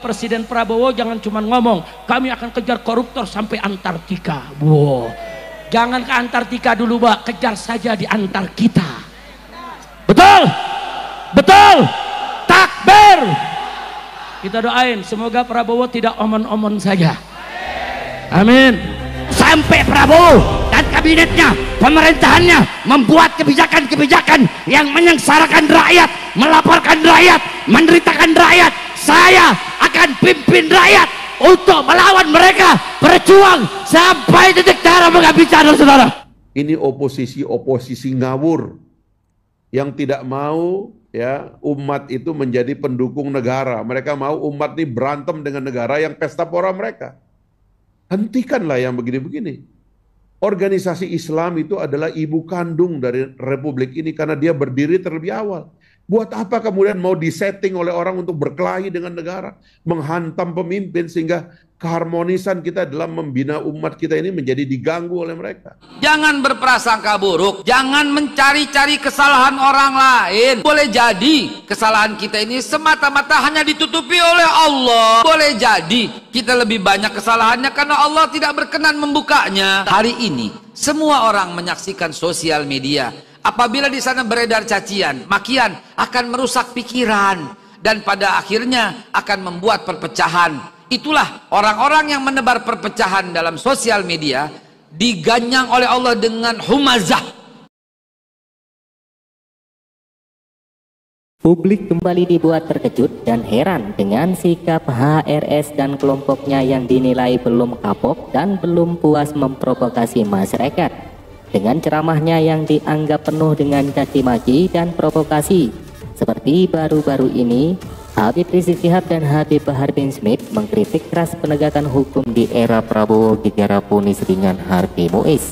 Presiden Prabowo jangan cuma ngomong kami akan kejar koruptor sampai Antartika. Wow. Jangan ke Antartika dulu, Pak, kejar saja di antar kita. Betul? Betul? Takbir. Kita doain semoga Prabowo tidak omon-omon saja. Amin. Sampai Prabowo dan kabinetnya, pemerintahannya membuat kebijakan-kebijakan yang menyengsarakan rakyat, melaporkan rakyat, menderitakan rakyat. Saya akan pimpin rakyat untuk melawan mereka, berjuang sampai titik darah menghabiskan, saudara. Ini oposisi ngawur yang tidak mau ya umat itu menjadi pendukung negara. Mereka mau umat ini berantem dengan negara yang pesta pora mereka. Hentikanlah yang begini-begini. Organisasi Islam itu adalah ibu kandung dari republik ini karena dia berdiri terlebih awal. Buat apa kemudian mau disetting oleh orang untuk berkelahi dengan negara, menghantam pemimpin sehingga keharmonisan kita dalam membina umat kita ini menjadi diganggu oleh mereka. Jangan berprasangka buruk, jangan mencari-cari kesalahan orang lain. Boleh jadi kesalahan kita ini semata-mata hanya ditutupi oleh Allah. Boleh jadi kita lebih banyak kesalahannya karena Allah tidak berkenan membukanya. Hari ini semua orang menyaksikan sosial media. Apabila di sana beredar cacian, makian akan merusak pikiran dan pada akhirnya akan membuat perpecahan. Itulah orang-orang yang menebar perpecahan dalam sosial media diganyang oleh Allah dengan humazah. Publik kembali dibuat terkejut dan heran dengan sikap HRS dan kelompoknya yang dinilai belum kapok dan belum puas memprovokasi masyarakat. Dengan ceramahnya yang dianggap penuh dengan caci maki dan provokasi, seperti baru-baru ini, Habib Rizik Syihab dan Habib Bahar bin Smith mengkritik keras penegakan hukum di era Prabowo Gigara vonis ringan Harvey Muiz.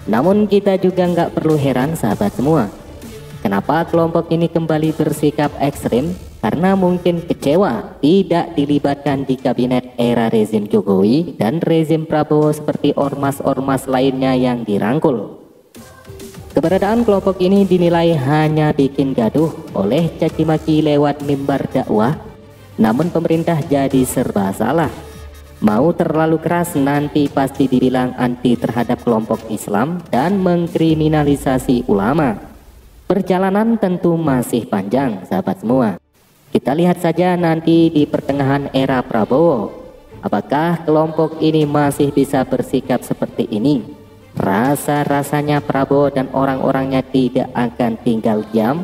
Namun kita juga nggak perlu heran sahabat semua, kenapa kelompok ini kembali bersikap ekstrim? Karena mungkin kecewa tidak dilibatkan di kabinet era rezim Jokowi dan rezim Prabowo seperti ormas-ormas lainnya yang dirangkul. Keberadaan kelompok ini dinilai hanya bikin gaduh oleh caci maki lewat mimbar dakwah, namun pemerintah jadi serba salah. Mau terlalu keras nanti pasti dibilang anti terhadap kelompok Islam dan mengkriminalisasi ulama. Perjalanan tentu masih panjang sahabat semua. Kita lihat saja nanti di pertengahan era Prabowo, apakah kelompok ini masih bisa bersikap seperti ini? Rasa-rasanya Prabowo dan orang-orangnya tidak akan tinggal diam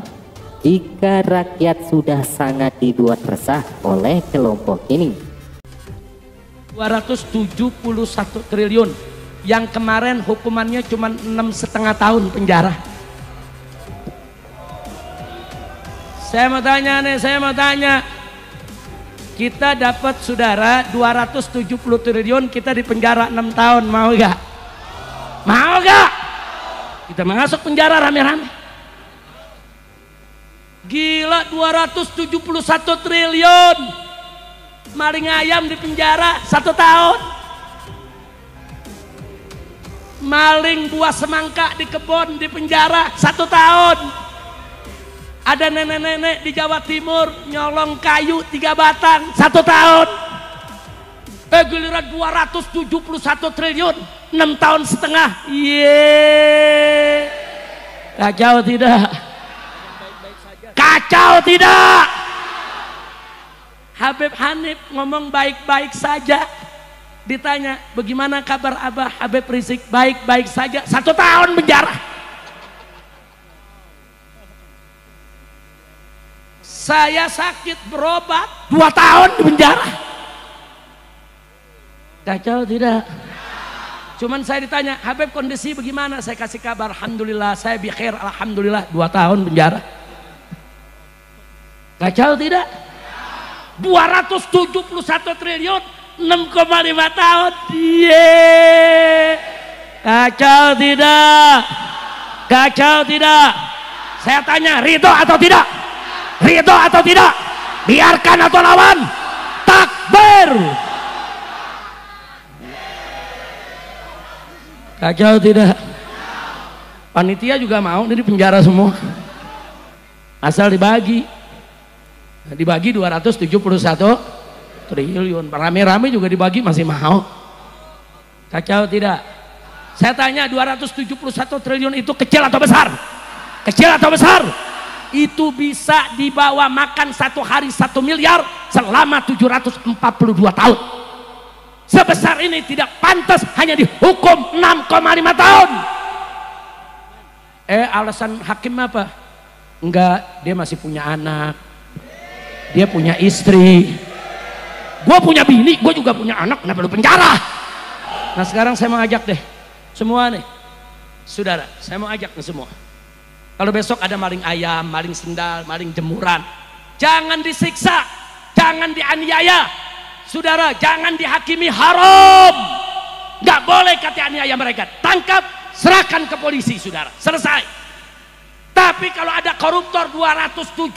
jika rakyat sudah sangat dibuat resah oleh kelompok ini. 271 triliun, yang kemarin hukumannya cuma 6,5 tahun penjara. Saya mau tanya, kita dapat saudara 270 triliun, kita di penjara 6 tahun, mau gak? Mau gak? Kita masuk penjara rame-rame. Gila, 271 triliun, maling ayam di penjara 1 tahun, maling buah semangka di kebun di penjara 1 tahun. Ada nenek-nenek di Jawa Timur nyolong kayu 3 batang 1 tahun. Giliran 271 triliun 6 tahun setengah. Yeay. Kacau tidak? Kacau tidak? Habib Hanif ngomong baik-baik saja. Ditanya bagaimana kabar Abah Habib Rizik, baik-baik saja, 1 tahun penjara. Saya sakit berobat 2 tahun di penjara. Kacau tidak? Cuman saya ditanya, Habib kondisi bagaimana? Saya kasih kabar, alhamdulillah saya bikhair, alhamdulillah 2 tahun penjara. Kacau tidak? 271 triliun 6,5 tahun. Yeay. Kacau tidak? Kacau tidak? Saya tanya, ridho atau tidak? Ridho atau tidak? Biarkan atau lawan? Takbir. Kacau tidak? Panitia juga mau di penjara semua, asal dibagi 271 triliun. Rame-rame juga dibagi masih mau. Kacau tidak? Saya tanya 271 triliun itu kecil atau besar? Kecil atau besar? Itu bisa dibawa makan satu hari 1 miliar selama 742 tahun. Sebesar ini tidak pantas hanya dihukum 6,5 tahun. Alasan hakim apa? Enggak, dia masih punya anak, dia punya istri, gue punya bini, gue juga punya anak, kenapa lu penjara? Nah sekarang saya mau ajak deh semua nih saudara, saya mau ajak nih semua, kalau besok ada maling ayam, maling sendal, maling jemuran, jangan disiksa, jangan dianiaya saudara, jangan dihakimi, haram, nggak boleh kata aniaya mereka, tangkap, serahkan ke polisi saudara, selesai. Tapi kalau ada koruptor 271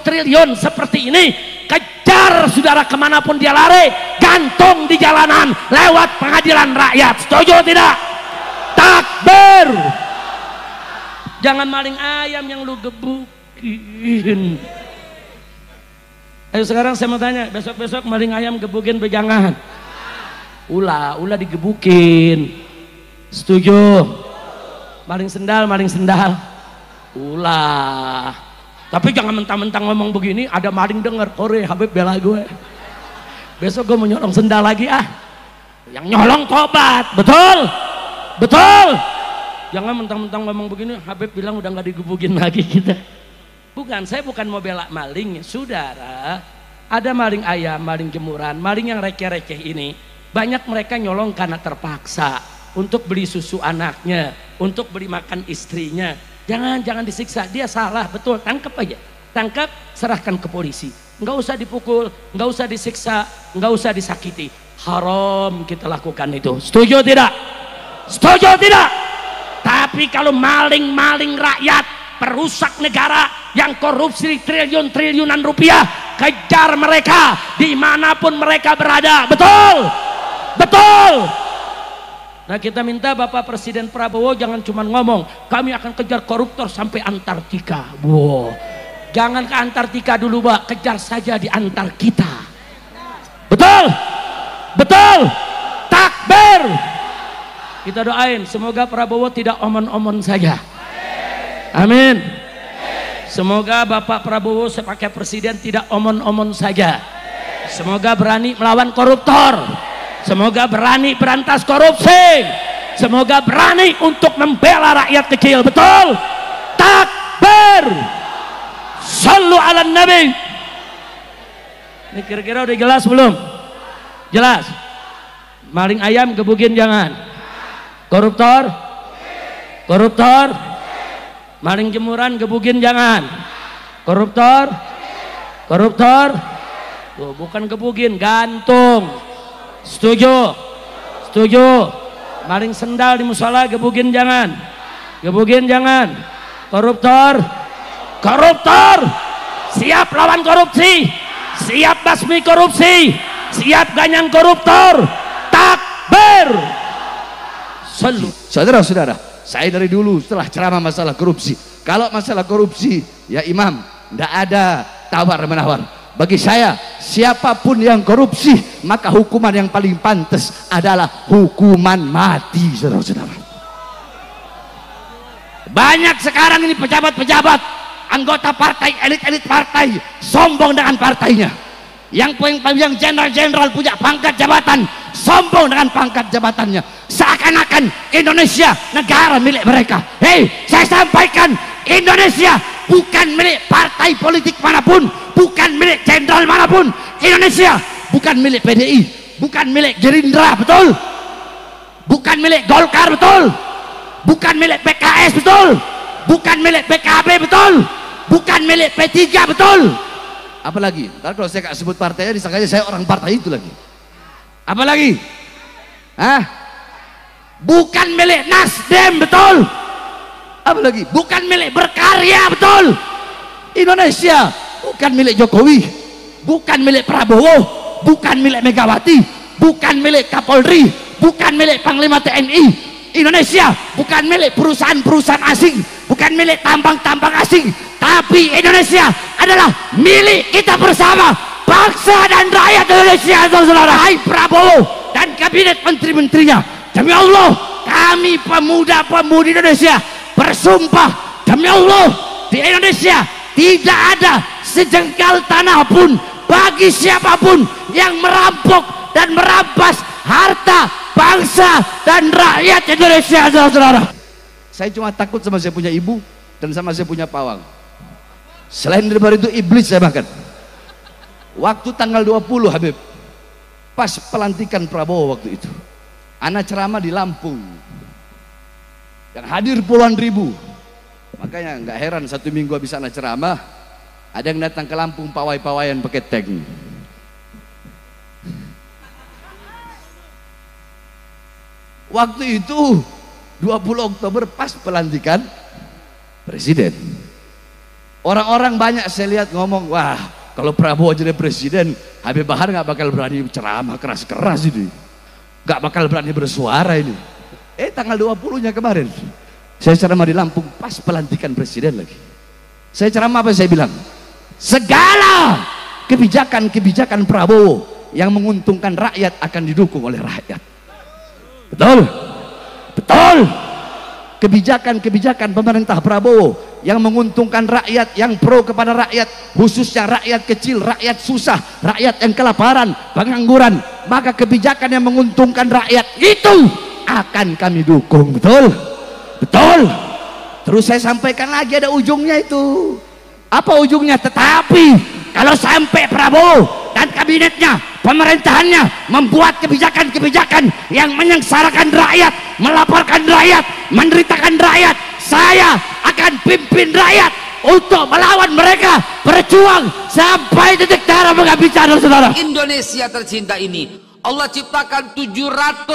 triliun seperti ini, kejar saudara kemanapun dia lari, gantung di jalanan lewat pengadilan rakyat. Setuju tidak? Takbir. Jangan maling ayam yang lu gebukin. Ayo sekarang saya mau tanya, besok-besok maling ayam gebukin pejangan. Ulah digebukin. Setuju? Maling sendal, ulah. Tapi jangan mentang-mentang ngomong begini ada maling denger, Kore Habib bela gue, besok gue mau nyolong sendal lagi yang nyolong tobat. Betul. Jangan mentang-mentang ngomong begini Habib bilang udah nggak digebukin lagi kita. Bukan, saya bukan mau bela maling saudara. Ada maling ayam, maling jemuran, maling yang receh-receh ini banyak mereka nyolong karena terpaksa untuk beli susu anaknya, untuk beli makan istrinya. Jangan disiksa, dia salah, betul, tangkap aja, tangkap, serahkan ke polisi, nggak usah dipukul, nggak usah disiksa, nggak usah disakiti, haram kita lakukan itu. Setuju tidak? Setuju tidak? Tapi kalau maling rakyat, perusak negara yang korupsi triliunan rupiah, kejar mereka dimanapun mereka berada. Betul. Nah kita minta Bapak Presiden Prabowo jangan cuma ngomong, kami akan kejar koruptor sampai Antartika. Wow. Jangan ke Antartika dulu Pak, kejar saja di antar kita. Betul. Takbir. Kita doain semoga Prabowo tidak omon-omon saja. Amin. Semoga Bapak Prabowo sebagai presiden tidak omon-omon saja. Semoga berani melawan koruptor. Semoga berani berantas korupsi. Semoga berani untuk membela rakyat kecil. Betul? Takbir. Sallu ala Nabi. Ini kira-kira udah jelas belum? Jelas. Maling ayam gebukin jangan. Koruptor. Maling jemuran gebukin jangan. Koruptor. Tuh, bukan gebukin, gantung. Setuju. Maling sendal di musola gebukin jangan. Koruptor. Siap lawan korupsi. Siap basmi korupsi. Siap ganyang koruptor. Takbir. Saudara-saudara, saya dari dulu setelah ceramah masalah korupsi, kalau masalah korupsi ya imam, tidak ada tawar-menawar. Bagi saya, siapapun yang korupsi, maka hukuman yang paling pantas adalah hukuman mati, saudara-saudara. Banyak sekarang ini pejabat-pejabat, anggota partai, elit-elit partai, sombong dengan partainya. Yang jenderal-jenderal punya pangkat jabatan, sombong dengan pangkat jabatannya. Seakan-akan Indonesia negara milik mereka. Hei, saya sampaikan, Indonesia bukan milik partai politik manapun, bukan milik jenderal manapun. Indonesia bukan milik PDI, bukan milik Gerindra, betul? Bukan milik Golkar, betul? Bukan milik PKS, betul? Bukan milik PKB, betul? Bukan milik P3, betul? Apalagi? Kalau saya nggak sebut partainya, disangkanya saya orang partai itu lagi. Apalagi? Bukan milik Nasdem, betul? Apalagi? Bukan milik Berkarya, betul? Indonesia bukan milik Jokowi, bukan milik Prabowo, bukan milik Megawati, bukan milik Kapolri, bukan milik Panglima TNI. Indonesia bukan milik perusahaan-perusahaan asing, bukan milik tambang-tambang asing, tapi Indonesia adalah milik kita bersama. bangsa dan rakyat Indonesia, saudara. Hai Prabowo dan kabinet menteri-menterinya, demi Allah kami pemuda-pemudi Indonesia bersumpah, demi Allah di Indonesia tidak ada sejengkal tanah pun bagi siapapun yang merampok dan merampas harta bangsa dan rakyat Indonesia, saudara. Saya cuma takut sama saya punya ibu dan sama saya punya pawang. Selain daripada itu iblis saya bahkan. Waktu tanggal 20 Habib, pas pelantikan Prabowo waktu itu, anak ceramah di Lampung, yang hadir puluhan ribu. Makanya nggak heran 1 minggu habis anak ceramah, ada yang datang ke Lampung pawai-pawayan pakai tank. Waktu itu 20 Oktober pas pelantikan presiden. Orang-orang banyak saya lihat ngomong, wah kalau Prabowo jadi presiden, Habib Bahar nggak bakal berani ceramah keras-keras ini, nggak bakal berani bersuara ini. Tanggal 20-nya kemarin saya ceramah di Lampung pas pelantikan presiden lagi. Saya ceramah apa saya bilang? Segala kebijakan-kebijakan Prabowo yang menguntungkan rakyat akan didukung oleh rakyat. Betul? Betul. Kebijakan-kebijakan pemerintah Prabowo yang menguntungkan rakyat, yang pro kepada rakyat, khususnya rakyat kecil, rakyat susah, rakyat yang kelaparan, pengangguran, maka kebijakan yang menguntungkan rakyat itu akan kami dukung. Betul? Betul. Terus saya sampaikan lagi ada ujungnya itu. Apa ujungnya? Tetapi kalau sampai Prabowo dan kabinetnya, pemerintahannya membuat kebijakan-kebijakan yang menyengsarakan rakyat, melaporkan rakyat, menderitakan rakyat, saya akan pimpin rakyat untuk melawan mereka, berjuang sampai titik darah menghabiskan, saudara. Indonesia tercinta ini Allah ciptakan 714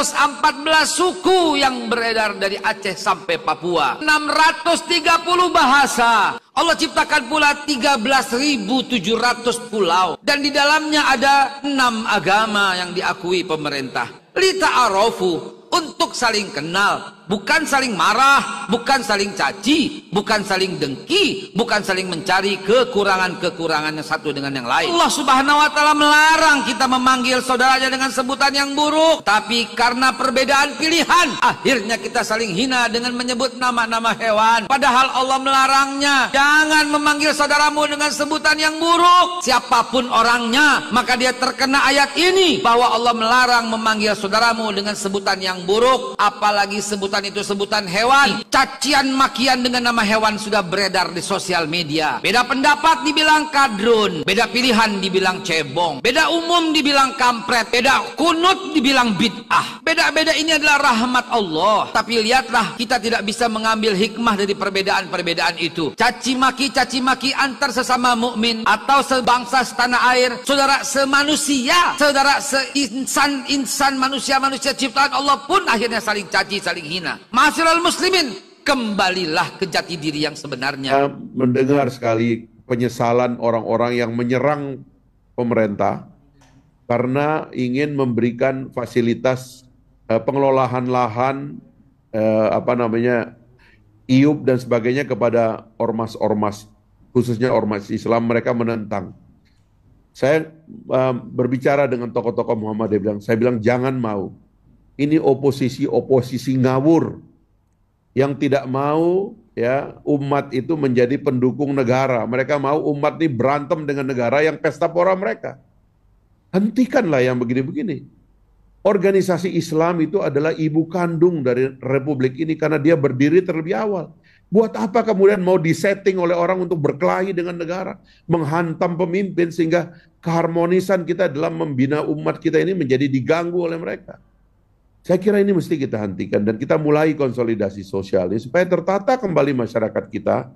suku yang beredar dari Aceh sampai Papua, 630 bahasa. Allah ciptakan pula 13.700 pulau, dan di dalamnya ada 6 agama yang diakui pemerintah. Lita'arofu, untuk saling kenal, bukan saling marah, bukan saling caci, bukan saling dengki, bukan saling mencari kekurangan-kekurangannya satu dengan yang lain. Allah Subhanahu wa taala melarang kita memanggil saudaranya dengan sebutan yang buruk, tapi karena perbedaan pilihan, akhirnya kita saling hina dengan menyebut nama-nama hewan. Padahal Allah melarangnya. Jangan memanggil saudaramu dengan sebutan yang buruk. Siapapun orangnya, maka dia terkena ayat ini bahwa Allah melarang memanggil saudaramu dengan sebutan yang buruk, apalagi sebutan itu sebutan hewan. Cacian makian dengan nama hewan sudah beredar di sosial media. Beda pendapat dibilang kadrun, beda pilihan dibilang cebong, beda umum dibilang kampret, beda kunut dibilang bid'ah. Beda-beda ini adalah rahmat Allah. Tapi lihatlah, kita tidak bisa mengambil hikmah dari perbedaan-perbedaan itu. Caci maki antar sesama mukmin atau sebangsa setanah air, saudara semanusia, saudara seinsan manusia ciptaan Allah pun akhirnya saling caci, saling hina. Ma'asyiral muslimin, kembalilah ke jati diri yang sebenarnya. Mendengar sekali penyesalan orang-orang yang menyerang pemerintah karena ingin memberikan fasilitas pengelolaan lahan, IUP dan sebagainya kepada ormas-ormas, khususnya ormas Islam. Mereka menentang. Saya berbicara dengan tokoh-tokoh Muhammadiyah, saya bilang jangan mau. Ini oposisi ngawur yang tidak mau ya umat itu menjadi pendukung negara. Mereka mau umat ini berantem dengan negara yang pesta pora mereka. Hentikanlah yang begini-begini. Organisasi Islam itu adalah ibu kandung dari republik ini karena dia berdiri terlebih awal. Buat apa kemudian mau disetting oleh orang untuk berkelahi dengan negara, menghantam pemimpin sehingga keharmonisan kita dalam membina umat kita ini menjadi diganggu oleh mereka. Saya kira ini mesti kita hentikan dan kita mulai konsolidasi sosial ini supaya tertata kembali masyarakat kita,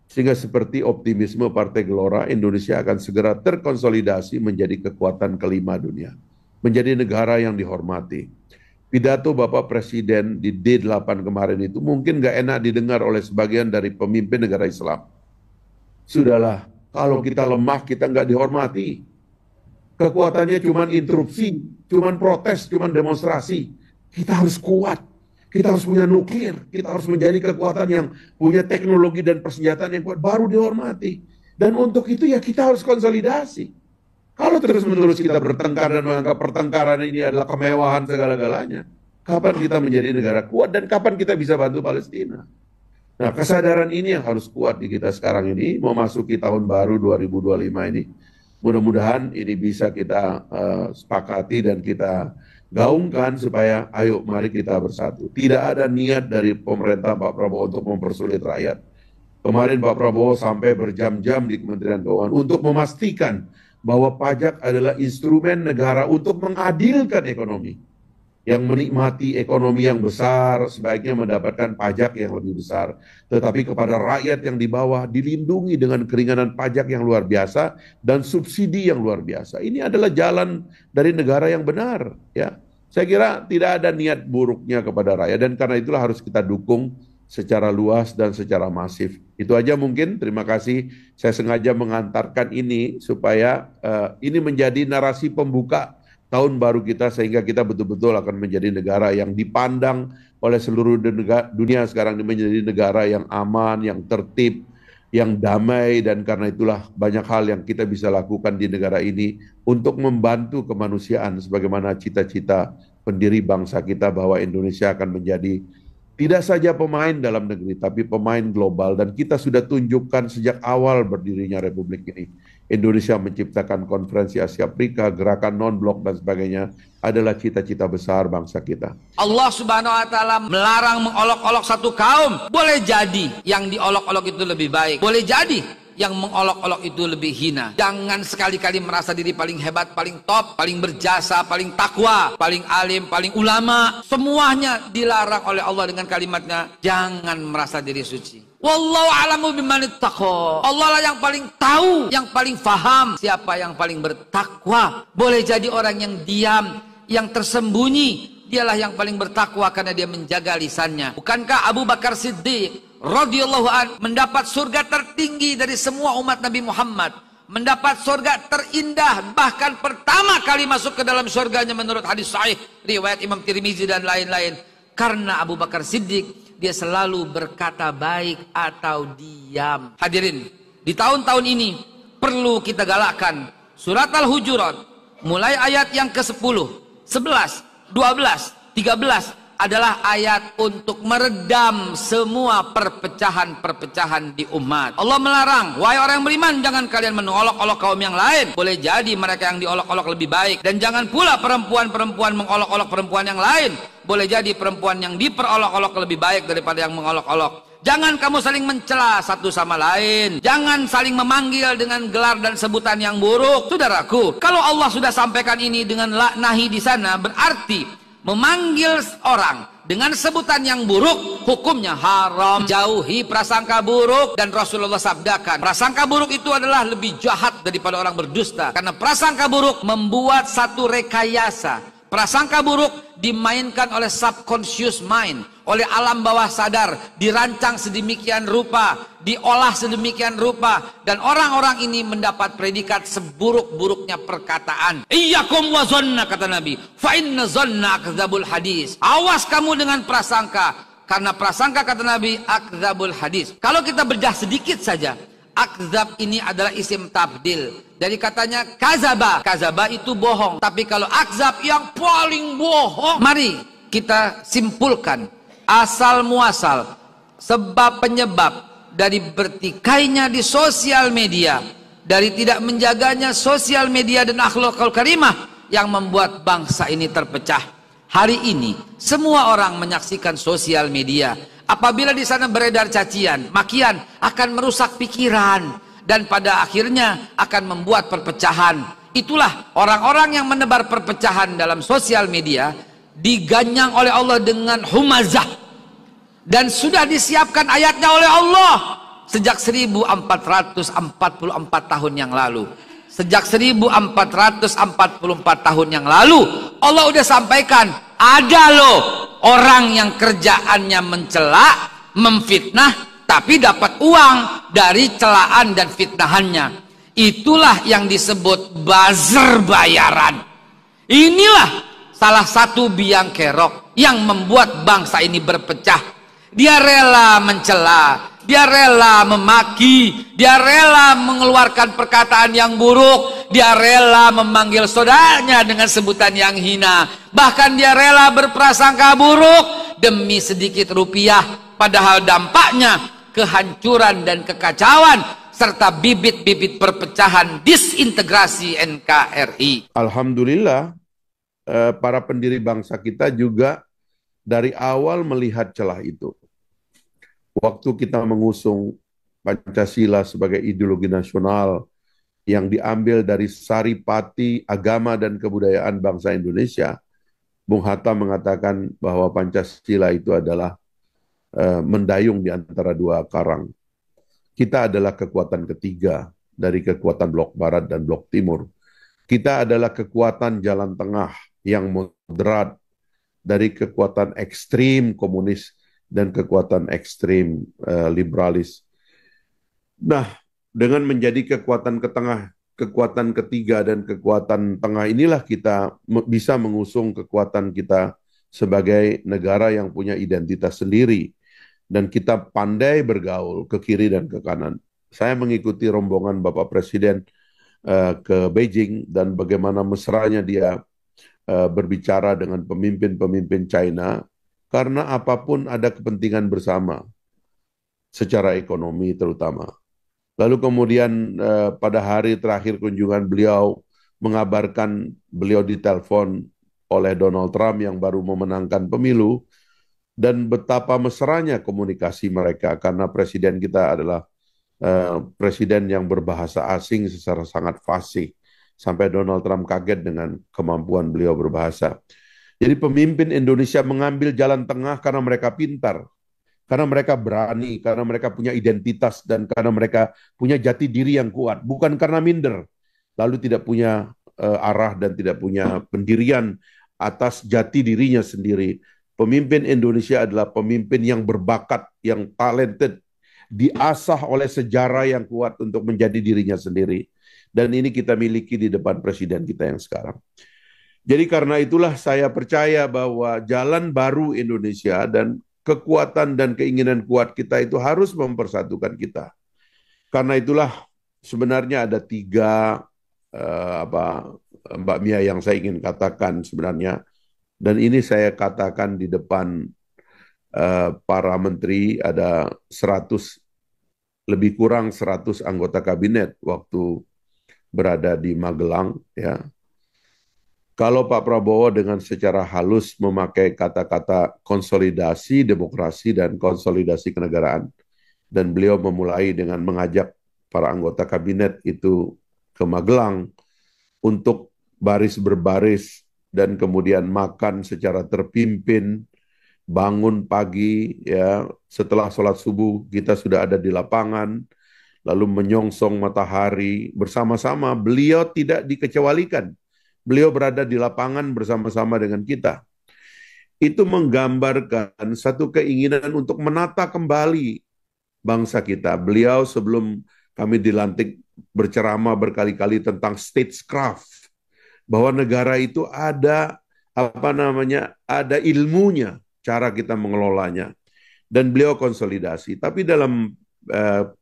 sehingga seperti optimisme Partai Gelora, Indonesia akan segera terkonsolidasi menjadi kekuatan kelima dunia, menjadi negara yang dihormati. Pidato Bapak Presiden di D8 kemarin itu mungkin nggak enak didengar oleh sebagian dari pemimpin negara Islam. Sudahlah, kalau kita lemah kita nggak dihormati. Kekuatannya cuma interupsi, cuma protes, cuma demonstrasi. Kita harus kuat, kita harus punya nuklir, kita harus menjadi kekuatan yang punya teknologi dan persenjataan yang kuat, baru dihormati. Dan untuk itu ya kita harus konsolidasi. Kalau terus-menerus kita bertengkar dan menganggap pertengkaran ini adalah kemewahan segala-galanya, kapan kita menjadi negara kuat dan kapan kita bisa bantu Palestina? Nah, kesadaran ini yang harus kuat di kita sekarang ini, memasuki tahun baru 2025 ini. Mudah-mudahan ini bisa kita sepakati dan kita gaungkan supaya ayo mari kita bersatu. Tidak ada niat dari pemerintah Pak Prabowo untuk mempersulit rakyat. Kemarin Pak Prabowo sampai berjam-jam di Kementerian Keuangan untuk memastikan bahwa pajak adalah instrumen negara untuk mengadilkan ekonomi. Yang menikmati ekonomi yang besar sebaiknya mendapatkan pajak yang lebih besar. Tetapi kepada rakyat yang di bawah dilindungi dengan keringanan pajak yang luar biasa dan subsidi yang luar biasa. Ini adalah jalan dari negara yang benar. Ya, saya kira tidak ada niat buruknya kepada rakyat dan karena itulah harus kita dukung secara luas dan secara masif. Itu aja mungkin. Terima kasih. Saya sengaja mengantarkan ini supaya ini menjadi narasi pembuka tahun baru kita sehingga kita betul-betul akan menjadi negara yang dipandang oleh seluruh dunia sekarang ini menjadi negara yang aman, yang tertib, yang damai dan karena itulah banyak hal yang kita bisa lakukan di negara ini untuk membantu kemanusiaan sebagaimana cita-cita pendiri bangsa kita bahwa Indonesia akan menjadi tidak saja pemain dalam negeri, tapi pemain global. Dan kita sudah tunjukkan sejak awal berdirinya Republik ini. Indonesia menciptakan konferensi Asia Afrika, gerakan non-blok dan sebagainya adalah cita-cita besar bangsa kita. Allah Subhanahu wa Ta'ala melarang mengolok-olok satu kaum. Boleh jadi yang diolok-olok itu lebih baik. Boleh jadi yang mengolok-olok itu lebih hina. Jangan sekali-kali merasa diri paling hebat, paling top, paling berjasa, paling takwa, paling alim, paling ulama. Semuanya dilarang oleh Allah dengan kalimatnya, jangan merasa diri suci. Wallahu a'lamu bimanittaqo. Allah lah yang paling tahu, yang paling faham siapa yang paling bertakwa. Boleh jadi orang yang diam, yang tersembunyi, dialah yang paling bertakwa karena dia menjaga lisannya. Bukankah Abu Bakar Siddiq radhiyallahu an mendapat surga tertinggi dari semua umat Nabi Muhammad, mendapat surga terindah, bahkan pertama kali masuk ke dalam surganya menurut hadis sahih riwayat Imam Tirmizi dan lain-lain, karena Abu Bakar Siddiq dia selalu berkata baik atau diam. Hadirin, di tahun-tahun ini perlu kita galakkan surat Al-Hujurat mulai ayat yang ke-10, 11, 12, 13 adalah ayat untuk meredam semua perpecahan-perpecahan di umat. Allah melarang, wahai orang yang beriman, jangan kalian mengolok-olok kaum yang lain. Boleh jadi mereka yang diolok-olok lebih baik. Dan jangan pula perempuan-perempuan mengolok-olok perempuan yang lain. Boleh jadi perempuan yang diperolok-olok lebih baik daripada yang mengolok-olok. Jangan kamu saling mencela satu sama lain. Jangan saling memanggil dengan gelar dan sebutan yang buruk. Saudaraku, kalau Allah sudah sampaikan ini dengan laknahi di sana, berarti memanggil orang dengan sebutan yang buruk hukumnya haram. Jauhi prasangka buruk, dan Rasulullah sabdakan prasangka buruk itu adalah lebih jahat daripada orang berdusta, karena prasangka buruk membuat satu rekayasa. Prasangka buruk dimainkan oleh subconscious mind, oleh alam bawah sadar, dirancang sedemikian rupa, diolah sedemikian rupa, dan orang-orang ini mendapat predikat seburuk-buruknya perkataan. Iyyakum wa zanna, kata Nabi, fa inna zanna akdzabul hadis. Awas kamu dengan prasangka, karena prasangka, kata Nabi, akdzabul hadis. Kalau kita bedah sedikit saja, akdzab ini adalah isim tabdil dari katanya kazaba. Kazaba itu bohong, tapi kalau akdzab yang paling bohong. Mari kita simpulkan asal muasal, sebab penyebab dari bertikainya di sosial media, dari tidak menjaganya sosial media dan akhlakul karimah yang membuat bangsa ini terpecah. Hari ini semua orang menyaksikan sosial media. Apabila di sana beredar cacian, makian, akan merusak pikiran dan pada akhirnya akan membuat perpecahan. Itulah orang-orang yang menebar perpecahan dalam sosial media diganyang oleh Allah dengan humazah, dan sudah disiapkan ayatnya oleh Allah sejak 1444 tahun yang lalu. Sejak 1444 tahun yang lalu Allah udah sampaikan, ada loh orang yang kerjaannya mencela, memfitnah, tapi dapat uang dari celaan dan fitnahannya. Itulah yang disebut buzzer bayaran. Inilah salah satu biang kerok yang membuat bangsa ini berpecah. Dia rela mencela, dia rela memaki, dia rela mengeluarkan perkataan yang buruk, dia rela memanggil saudaranya dengan sebutan yang hina, bahkan dia rela berprasangka buruk demi sedikit rupiah, padahal dampaknya kehancuran dan kekacauan serta bibit-bibit perpecahan disintegrasi NKRI. Alhamdulillah, para pendiri bangsa kita juga dari awal melihat celah itu. Waktu kita mengusung Pancasila sebagai ideologi nasional yang diambil dari saripati agama dan kebudayaan bangsa Indonesia, Bung Hatta mengatakan bahwa Pancasila itu adalah mendayung di antara dua karang. Kita adalah kekuatan ketiga dari kekuatan blok barat dan blok timur. Kita adalah kekuatan jalan tengah yang moderat dari kekuatan ekstrim komunis dan kekuatan ekstrim liberalis. Nah, dengan menjadi kekuatan kekuatan ketiga dan kekuatan tengah inilah kita bisa mengusung kekuatan kita sebagai negara yang punya identitas sendiri. Dan kita pandai bergaul ke kiri dan ke kanan. Saya mengikuti rombongan Bapak Presiden ke Beijing dan bagaimana mesranya dia berbicara dengan pemimpin-pemimpin China, karena apapun ada kepentingan bersama, secara ekonomi terutama. Lalu kemudian pada hari terakhir kunjungan beliau, mengabarkan beliau ditelepon oleh Donald Trump yang baru memenangkan pemilu, dan betapa mesranya komunikasi mereka, karena presiden kita adalah presiden yang berbahasa asing secara sangat fasih. Sampai Donald Trump kaget dengan kemampuan beliau berbahasa. Jadi pemimpin Indonesia mengambil jalan tengah karena mereka pintar, karena mereka berani, karena mereka punya identitas, dan karena mereka punya jati diri yang kuat, bukan karena minder, lalu tidak punya arah dan tidak punya pendirian atas jati dirinya sendiri. Pemimpin Indonesia adalah pemimpin yang berbakat, yang talented, diasah oleh sejarah yang kuat untuk menjadi dirinya sendiri. Dan ini kita miliki di depan presiden kita yang sekarang. Jadi karena itulah saya percaya bahwa jalan baru Indonesia dan kekuatan dan keinginan kuat kita itu harus mempersatukan kita. Karena itulah sebenarnya ada tiga Mbak Mia yang saya ingin katakan sebenarnya. Dan ini saya katakan di depan para menteri, ada 100, lebih kurang 100 anggota kabinet waktu berada di Magelang, ya. Kalau Pak Prabowo dengan secara halus memakai kata-kata konsolidasi demokrasi dan konsolidasi kenegaraan, dan beliau memulai dengan mengajak para anggota kabinet itu ke Magelang untuk baris berbaris dan kemudian makan secara terpimpin, bangun pagi, ya, setelah sholat subuh kita sudah ada di lapangan, lalu menyongsong matahari bersama-sama. Beliau tidak dikecualikan. Beliau berada di lapangan bersama-sama dengan kita. Itu menggambarkan satu keinginan untuk menata kembali bangsa kita. Beliau sebelum kami dilantik berceramah berkali-kali tentang statecraft, bahwa negara itu ada ada ilmunya, cara kita mengelolanya. Dan beliau konsolidasi. Tapi dalam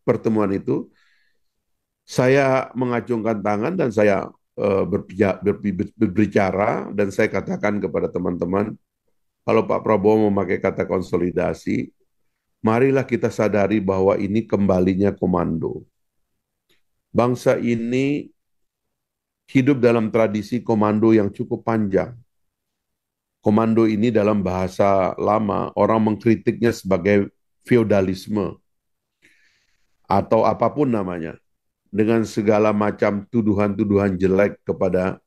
pertemuan itu, saya mengacungkan tangan dan saya berbicara, dan saya katakan kepada teman-teman, kalau Pak Prabowo memakai kata konsolidasi, marilah kita sadari bahwa ini kembalinya komando. Bangsa ini hidup dalam tradisi komando yang cukup panjang. Komando ini dalam bahasa lama, orang mengkritiknya sebagai feodalisme atau apapun namanya, dengan segala macam tuduhan-tuduhan jelek kepada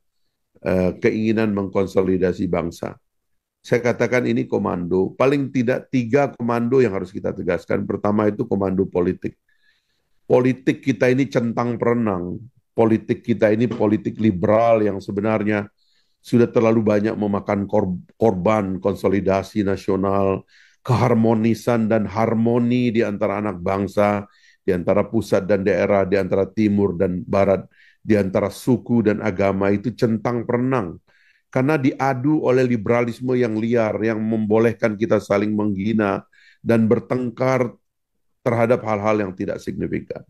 keinginan mengkonsolidasi bangsa. Saya katakan ini komando, paling tidak 3 komando yang harus kita tegaskan. Pertama itu komando politik. Politik kita ini centang perenang, politik kita ini politik liberal yang sebenarnya sudah terlalu banyak memakan korban konsolidasi nasional, keharmonisan dan harmoni di antara anak bangsa, di antara pusat dan daerah, di antara timur dan barat, di antara suku dan agama itu centang perenang. Karena diadu oleh liberalisme yang liar, yang membolehkan kita saling menghina dan bertengkar terhadap hal-hal yang tidak signifikan.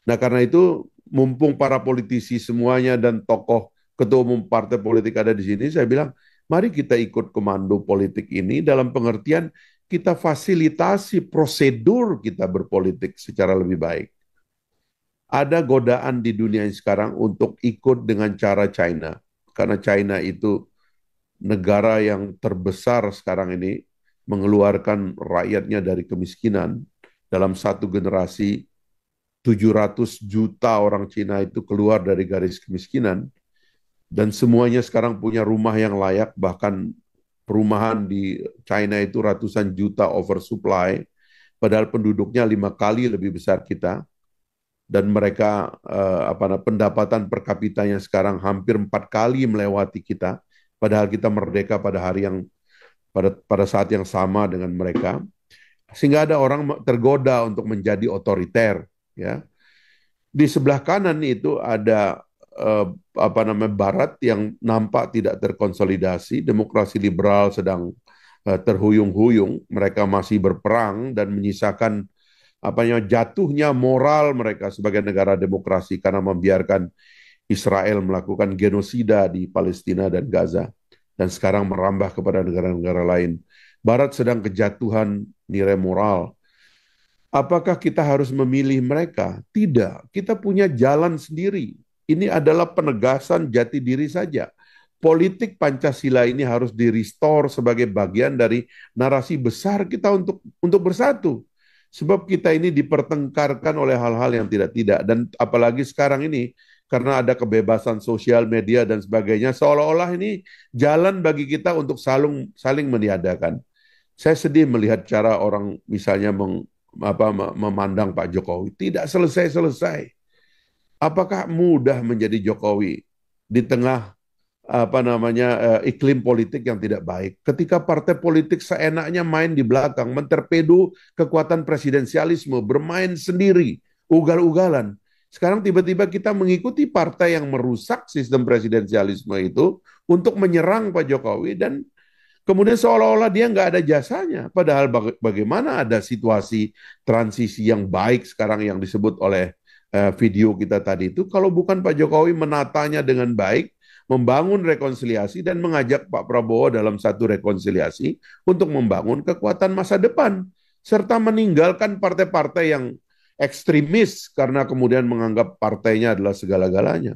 Nah, karena itu mumpung para politisi semuanya dan tokoh ketua umum partai politik ada di sini, saya bilang, mari kita ikut komando politik ini dalam pengertian kita fasilitasi prosedur kita berpolitik secara lebih baik. Ada godaan di dunia ini sekarang untuk ikut dengan cara China. Karena China itu negara yang terbesar sekarang ini mengeluarkan rakyatnya dari kemiskinan. Dalam satu generasi, 700 juta orang Cina itu keluar dari garis kemiskinan. Dan semuanya sekarang punya rumah yang layak, bahkan perumahan di China itu ratusan juta oversupply, padahal penduduknya 5 kali lebih besar kita. Dan mereka pendapatan per kapitanya sekarang hampir 4 kali melewati kita, padahal kita merdeka pada hari yang pada saat yang sama dengan mereka, sehingga ada orang tergoda untuk menjadi otoriter. Ya, di sebelah kanan itu ada Barat yang nampak tidak terkonsolidasi, demokrasi liberal sedang terhuyung-huyung, mereka masih berperang dan menyisakan jatuhnya moral mereka sebagai negara demokrasi karena membiarkan Israel melakukan genosida di Palestina dan Gaza, dan sekarang merambah kepada negara-negara lain. Barat sedang kejatuhan nilai moral. Apakah kita harus memilih mereka? Tidak, kita punya jalan sendiri. Ini adalah penegasan jati diri saja. Politik Pancasila ini harus di-restore sebagai bagian dari narasi besar kita untuk bersatu. Sebab kita ini dipertengkarkan oleh hal-hal yang tidak-tidak. Dan apalagi sekarang ini, karena ada kebebasan sosial media dan sebagainya, seolah-olah ini jalan bagi kita untuk saling meniadakan. Saya sedih melihat cara orang misalnya memandang Pak Jokowi. Tidak selesai-selesai. Apakah mudah menjadi Jokowi di tengah iklim politik yang tidak baik? Ketika partai politik seenaknya main di belakang, mentorpedo kekuatan presidensialisme, bermain sendiri, ugal-ugalan. Sekarang tiba-tiba kita mengikuti partai yang merusak sistem presidensialisme itu untuk menyerang Pak Jokowi, dan kemudian seolah-olah dia nggak ada jasanya. Padahal bagaimana ada situasi transisi yang baik sekarang yang disebut oleh video kita tadi itu, kalau bukan Pak Jokowi menatanya dengan baik, membangun rekonsiliasi dan mengajak Pak Prabowo dalam satu rekonsiliasi untuk membangun kekuatan masa depan, serta meninggalkan partai-partai yang ekstremis karena kemudian menganggap partainya adalah segala-galanya.